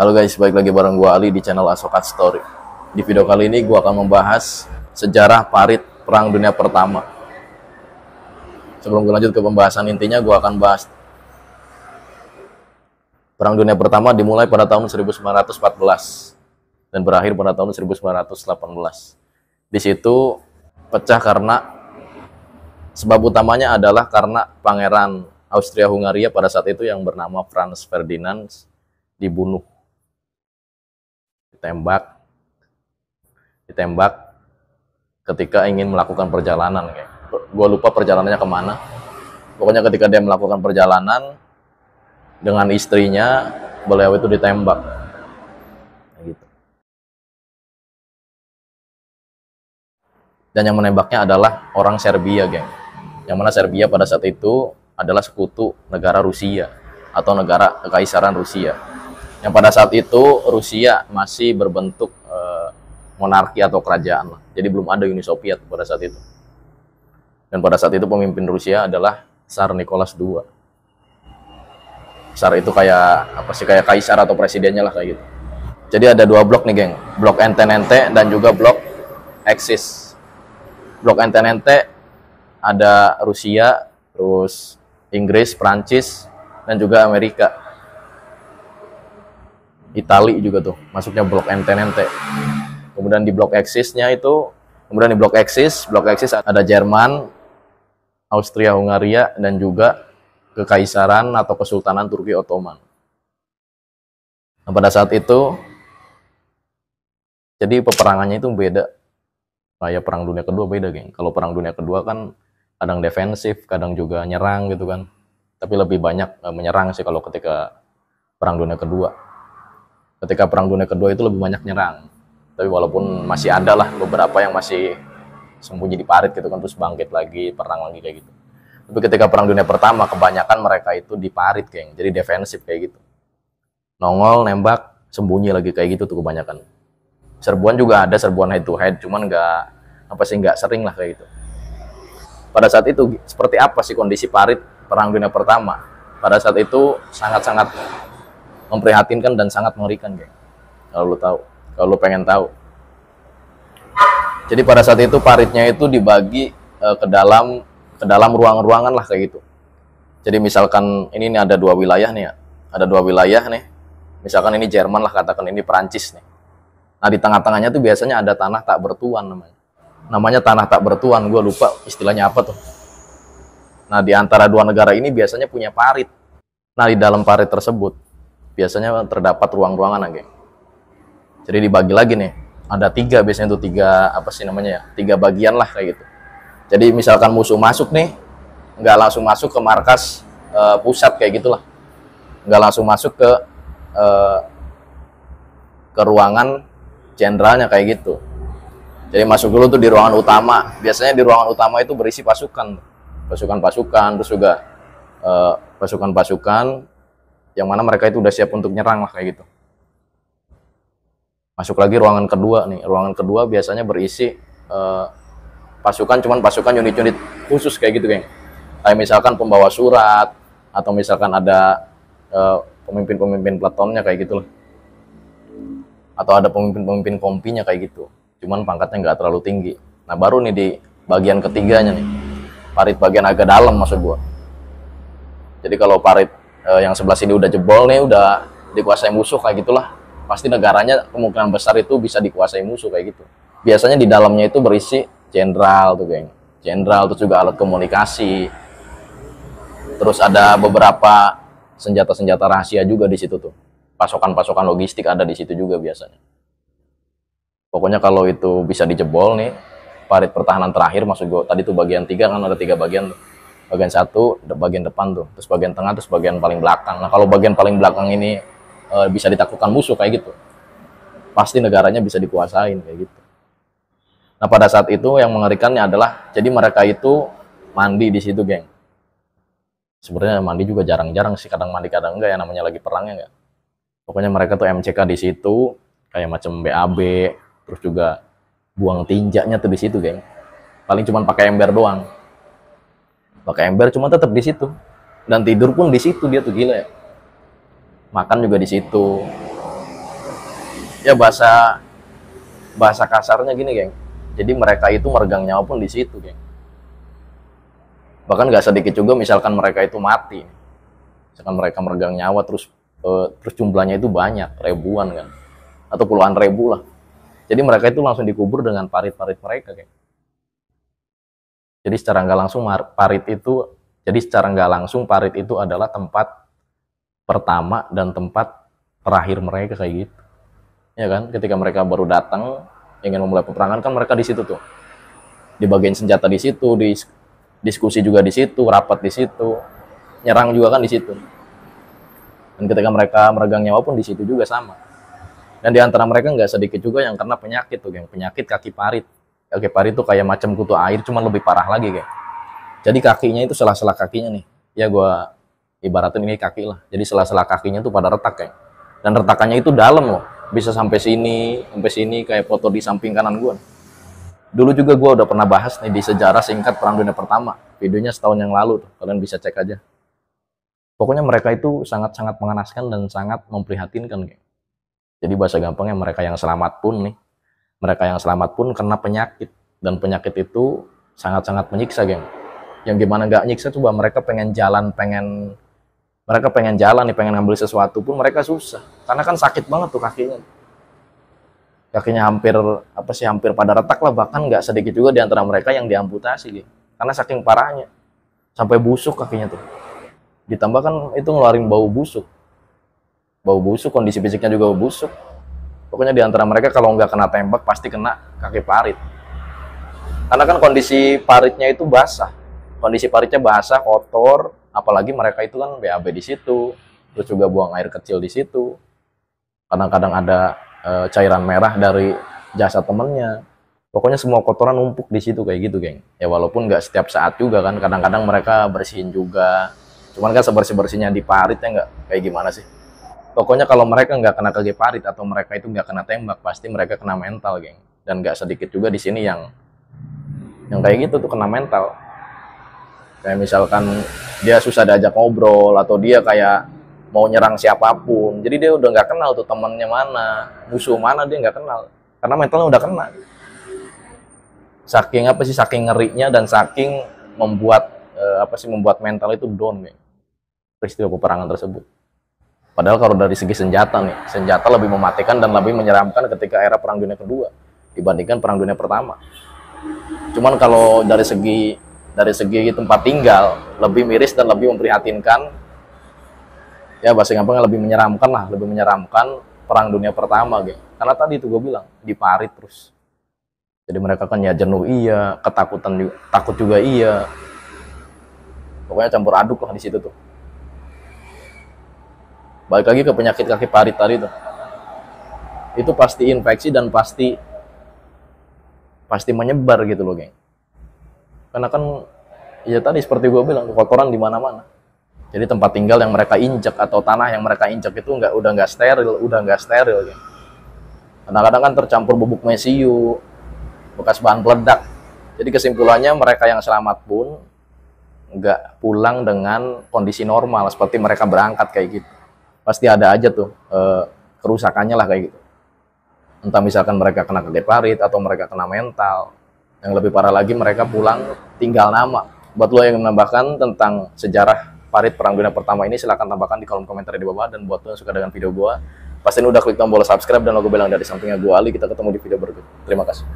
Halo guys, balik lagi bareng gua Ali di channel Asokat Story. Di video kali ini gua akan membahas sejarah parit Perang Dunia Pertama. Sebelum gue lanjut ke pembahasan intinya, gua akan bahas Perang Dunia Pertama dimulai pada tahun 1914 dan berakhir pada tahun 1918. Di situ pecah karena sebab utamanya adalah karena Pangeran Austria-Hungaria pada saat itu yang bernama Franz Ferdinand dibunuh, ditembak ketika ingin melakukan perjalanan. Gue lupa perjalanannya kemana. Pokoknya ketika dia melakukan perjalanan dengan istrinya, beliau itu ditembak. Gitu. Dan yang menembaknya adalah orang Serbia, geng. Yang mana Serbia pada saat itu adalah sekutu negara Rusia atau negara Kekaisaran Rusia. Yang pada saat itu Rusia masih berbentuk monarki atau kerajaan. Jadi belum ada Uni Soviet pada saat itu. Dan pada saat itu pemimpin Rusia adalah Tsar Nicholas II. Tsar itu kayak apa sih, kayak kaisar atau presidennya lah kayak gitu. Jadi ada dua blok nih, geng. Blok Entente dan juga blok Axis. Blok Entente ada Rusia, terus Inggris, Prancis, dan juga Amerika. Itali juga tuh masuknya blok Entente. Kemudian di blok Axis-nya itu, kemudian di blok Axis ada Jerman, Austria-Hungaria, dan juga Kekaisaran atau Kesultanan Turki Ottoman. Nah, pada saat itu jadi peperangannya itu beda. Kayak Perang Dunia Kedua beda, geng. Kalau Perang Dunia Kedua kan kadang defensif, kadang juga nyerang gitu kan. Tapi lebih banyak menyerang sih kalau ketika Perang Dunia Kedua. Ketika Perang Dunia Kedua itu lebih banyak nyerang. Tapi walaupun masih ada lah beberapa yang masih sembunyi di parit gitu kan, terus bangkit lagi, perang lagi kayak gitu. Tapi ketika Perang Dunia Pertama, kebanyakan mereka itu di parit, geng. Jadi defensif kayak gitu. Nongol, nembak, sembunyi lagi kayak gitu tuh kebanyakan. Serbuan juga ada, serbuan head to head, cuman nggak sering lah kayak gitu. Pada saat itu seperti apa sih kondisi parit Perang Dunia Pertama? Pada saat itu sangat-sangat memprihatinkan dan sangat mengerikan, geng. Kalau lu pengen tahu. Jadi pada saat itu paritnya itu dibagi ke dalam ruang-ruangan lah kayak gitu. Jadi misalkan ini nih ada dua wilayah nih ya. Ada dua wilayah nih. Misalkan ini Jerman lah, katakan ini Perancis nih. Nah, di tengah-tengahnya tuh biasanya ada tanah tak bertuan namanya. Namanya tanah tak bertuan, gue lupa istilahnya apa tuh. Nah, di antara dua negara ini biasanya punya parit. Nah, di dalam parit tersebut biasanya terdapat ruang-ruangan, geng. Jadi dibagi lagi nih. Ada tiga biasanya tuh, tiga bagian lah kayak gitu. Jadi misalkan musuh masuk nih, nggak langsung masuk ke markas pusat kayak gitulah. Nggak langsung masuk ke ruangan jenderalnya kayak gitu. Jadi masuk dulu tuh di ruangan utama. Biasanya di ruangan utama itu berisi pasukan, terus juga pasukan yang mana mereka itu udah siap untuk nyerang lah kayak gitu. Masuk lagi ruangan kedua nih. Ruangan kedua biasanya berisi pasukan unit-unit khusus kayak gitu, geng. Kayak misalkan pembawa surat, atau misalkan ada pemimpin-pemimpin peletonnya kayak gitu lah. Atau ada pemimpin-pemimpin kompinya kayak gitu, cuman pangkatnya nggak terlalu tinggi. Nah, baru nih di bagian ketiganya nih, parit bagian agak dalam maksud gua. Jadi kalau parit yang sebelah sini udah jebol nih, udah dikuasai musuh kayak gitulah, pasti negaranya kemungkinan besar itu bisa dikuasai musuh kayak gitu. Biasanya di dalamnya itu berisi jenderal tuh, geng. Jenderal, terus juga alat komunikasi, terus ada beberapa senjata-senjata rahasia juga di situ tuh. Pasokan-pasokan logistik ada di situ juga biasanya. Pokoknya kalau itu bisa dijebol nih, parit pertahanan terakhir maksud gue, tadi tuh bagian 3 kan ada 3 bagian tuh. Bagian 1, bagian depan tuh, terus bagian tengah, terus bagian paling belakang. Nah, kalau bagian paling belakang ini bisa ditaklukkan musuh kayak gitu, pasti negaranya bisa dikuasain kayak gitu. Nah, pada saat itu yang mengerikannya adalah, jadi mereka itu mandi di situ, geng. Sebenarnya mandi juga jarang-jarang sih, kadang mandi kadang enggak ya, namanya lagi perangnya enggak. Pokoknya mereka tuh MCK di situ, kayak macam BAB, terus juga buang tinjanya tuh di situ, geng. Paling cuma pakai ember doang. Pakai ember cuma tetap di situ. Dan tidur pun di situ dia tuh, gila ya. Makan juga di situ. Ya bahasa bahasa kasarnya gini, geng. Jadi mereka itu meregang nyawa pun di situ, geng. Bahkan nggak sedikit juga misalkan mereka itu mati. Misalkan mereka meregang nyawa terus jumlahnya itu banyak, ribuan kan. Atau puluhan ribu lah. Jadi mereka itu langsung dikubur dengan parit-parit mereka, geng. Jadi secara nggak langsung parit itu adalah tempat pertama dan tempat terakhir mereka kayak gitu. Ya kan, ketika mereka baru datang ingin memulai peperangan kan mereka di situ tuh. Di bagian senjata di situ, diskusi juga di situ, rapat di situ, nyerang juga kan di situ. Dan ketika mereka meregang nyawa pun di situ juga sama. Dan di antara mereka nggak sedikit juga yang kena penyakit tuh, geng. Penyakit kaki parit. Kaki parit itu kayak macam kutu air, cuma lebih parah lagi, geng. Jadi kakinya itu sela-sela kakinya nih. Ya gua ibaratin ini kaki lah. Jadi sela-sela kakinya tuh pada retak, geng. Dan retakannya itu dalam loh. Bisa sampai sini kayak foto di samping kanan gua. Dulu juga gua udah pernah bahas nih di sejarah singkat Perang Dunia Pertama. Videonya setahun yang lalu tuh. Kalian bisa cek aja. Pokoknya mereka itu sangat-sangat mengenaskan dan sangat memprihatinkan, geng. Jadi bahasa gampangnya mereka yang selamat pun kena penyakit, dan penyakit itu sangat-sangat menyiksa, geng. Yang gimana nggak nyiksa, coba mereka pengen jalan nih, pengen ngambil sesuatu pun mereka susah, karena kan sakit banget tuh kakinya hampir pada retak lah, bahkan nggak sedikit juga di antara mereka yang diamputasi, geng. Karena saking parahnya sampai busuk kakinya tuh, ditambah kan itu ngeluarin bau busuk, kondisi fisiknya juga busuk. Pokoknya di antara mereka kalau nggak kena tembak pasti kena kaki parit. Karena kan kondisi paritnya itu basah. Kondisi paritnya basah, kotor, apalagi mereka itu kan BAB di situ, terus juga buang air kecil di situ. Kadang-kadang ada cairan merah dari jasad temennya. Pokoknya semua kotoran numpuk di situ kayak gitu, geng. Ya walaupun nggak setiap saat juga kan, kadang-kadang mereka bersihin juga. Cuman kan sebersih-bersihnya di paritnya nggak kayak gimana sih. Pokoknya kalau mereka nggak kena kaki parit atau mereka itu nggak kena tembak, pasti mereka kena mental, geng. Dan nggak sedikit juga di sini yang kayak gitu tuh kena mental. Kayak misalkan dia susah diajak ngobrol, atau dia kayak mau nyerang siapapun. Jadi dia udah nggak kenal tuh temannya mana, musuh mana dia nggak kenal. Karena mentalnya udah kena. Saking ngerinya dan saking membuat mental itu down, geng. Peristiwa peperangan tersebut. Padahal kalau dari segi senjata lebih mematikan dan lebih menyeramkan ketika era Perang Dunia Kedua dibandingkan Perang Dunia Pertama. Cuman kalau dari segi tempat tinggal lebih miris dan lebih memprihatinkan. Ya bahasa gampangnya lebih menyeramkan Perang Dunia Pertama, geng. Karena tadi itu gue bilang di parit terus. Jadi mereka kan ya jenuh iya, takut juga iya. Pokoknya campur aduk lah di situ tuh. Balik lagi ke penyakit kaki parit tadi tuh. Itu pasti infeksi dan pasti menyebar gitu loh, geng. Karena kan ya tadi seperti gue bilang, kotoran di mana-mana. Jadi tempat tinggal yang mereka injak atau tanah yang mereka injak itu udah nggak steril, geng. Kadang-kadang kan tercampur bubuk mesiu, bekas bahan peledak. Jadi kesimpulannya mereka yang selamat pun nggak pulang dengan kondisi normal seperti mereka berangkat kayak gitu. Pasti ada aja tuh kerusakannya lah kayak gitu. Entah misalkan mereka kena kaki parit atau mereka kena mental. Yang lebih parah lagi mereka pulang tinggal nama. Buat lo yang menambahkan tentang sejarah parit Perang Dunia Pertama ini, silahkan tambahkan di kolom komentar di bawah. Dan buat lo yang suka dengan video gua, pastiin udah klik tombol subscribe dan logo bel yang ada di sampingnya gua Ali. Kita ketemu di video berikut. Terima kasih.